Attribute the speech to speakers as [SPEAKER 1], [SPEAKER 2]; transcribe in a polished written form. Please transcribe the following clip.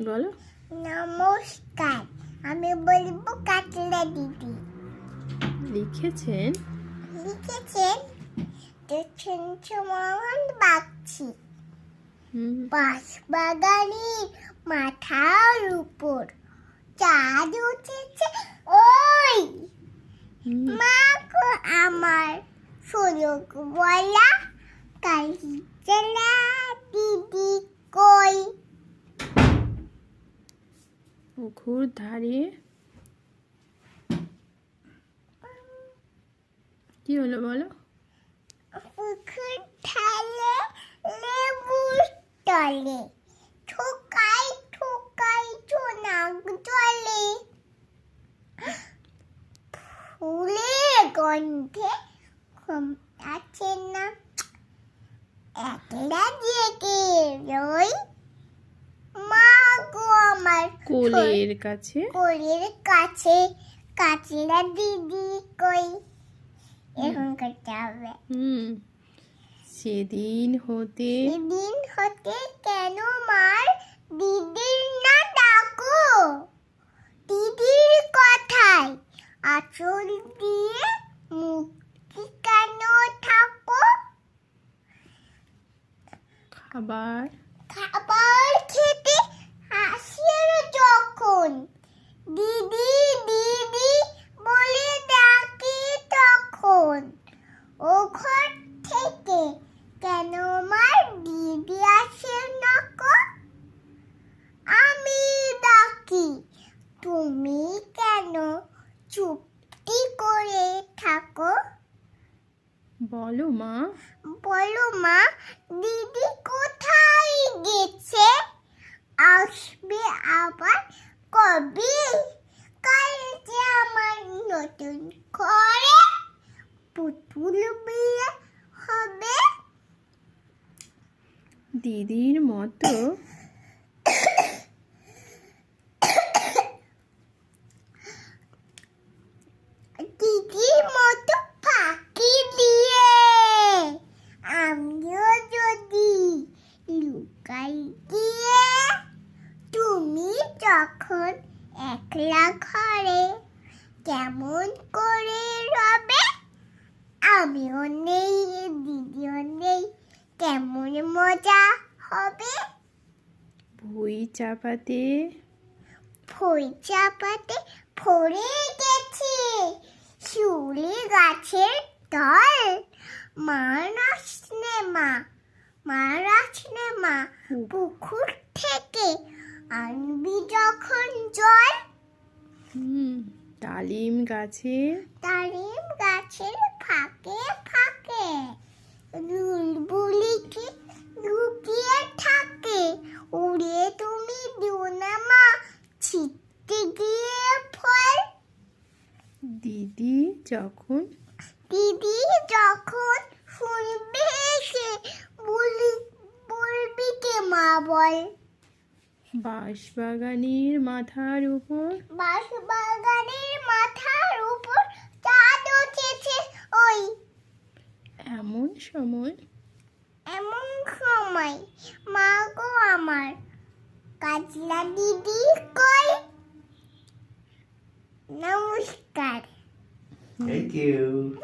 [SPEAKER 1] বলো।
[SPEAKER 2] নমস্কার, আমি বলবো কাতলা দিদি।
[SPEAKER 1] লিখেছেন
[SPEAKER 2] মোহন বাগচি।
[SPEAKER 1] হুম,
[SPEAKER 2] বাঁশবাগানের মাথার উপর চাঁদ উঠেছে ওই।
[SPEAKER 1] হুম।
[SPEAKER 2] মা গো আমার শোলক বলা কালিচেলা দিদি কই।
[SPEAKER 1] পুকুর ধারে কি হলো বলো।
[SPEAKER 2] পুকুর ঢালে লেবুর তলে ঠোকাই ঠোকাই চোনাক জলে। ফুলের গন্ধে ঘুম আছে না, একলা জেগে রই। মা গো আমার
[SPEAKER 1] কোলের কাছে
[SPEAKER 2] কোলের কাছে কাতলা দিদি কই। এখন করতে হবে।
[SPEAKER 1] সেদিন হতে
[SPEAKER 2] সেদিন হতে কেন মার দিদির না ডাকো। দিদির কথায় আঁচল দিয়ে মুক্তি কেন থাকো।
[SPEAKER 1] খাবার
[SPEAKER 2] খাবার খেতে আসের যখন দিদি দিদি বলে ডাকি তখন। ও ঘর থেকে কেন মার দিদি আসে না গো। আমি ডাকি তুমি কেন চুপটি করে থাকো।
[SPEAKER 1] বলো মা।
[SPEAKER 2] বলো মা, দিদি কোথায় গেছে, আসবে আবার কবে। কাল যে আমার নতুন ঘরে পুতুল বিয়ে হবে।
[SPEAKER 1] দিদির মতো
[SPEAKER 2] দিদির মতো ফাঁকি দিয়ে আমিও যদি লুকাই গিয়ে। তুমি যখন একলা ঘরে কেমন করে রবে। আমিও নেই দিদিও নেই, কেমন মজা হবে।
[SPEAKER 1] ভুঁই চাপাতে
[SPEAKER 2] পড়ে গেছে শিউলি গাছের তল। মার আসনে মা পুকুর থেকে আনবি যখন জল।
[SPEAKER 1] ডালিম গাছে
[SPEAKER 2] ডালিম গাছের ফাঁকে ফাঁকে বুলবুলিটি লুকিয়ে থাকে। উড়ে তুমি দিও না মা ছিটতে গিয়ে ফল।
[SPEAKER 1] দিদি যখন
[SPEAKER 2] শুনবে এসে বলবি কে মা বল।
[SPEAKER 1] বাঁশবাগানের মাথার উপর
[SPEAKER 2] চাঁদ উঠেছে ওই।
[SPEAKER 1] এমন সময়
[SPEAKER 2] মা গো আমার কাতলা দিদি কই। নমস্কার।
[SPEAKER 3] Thank you.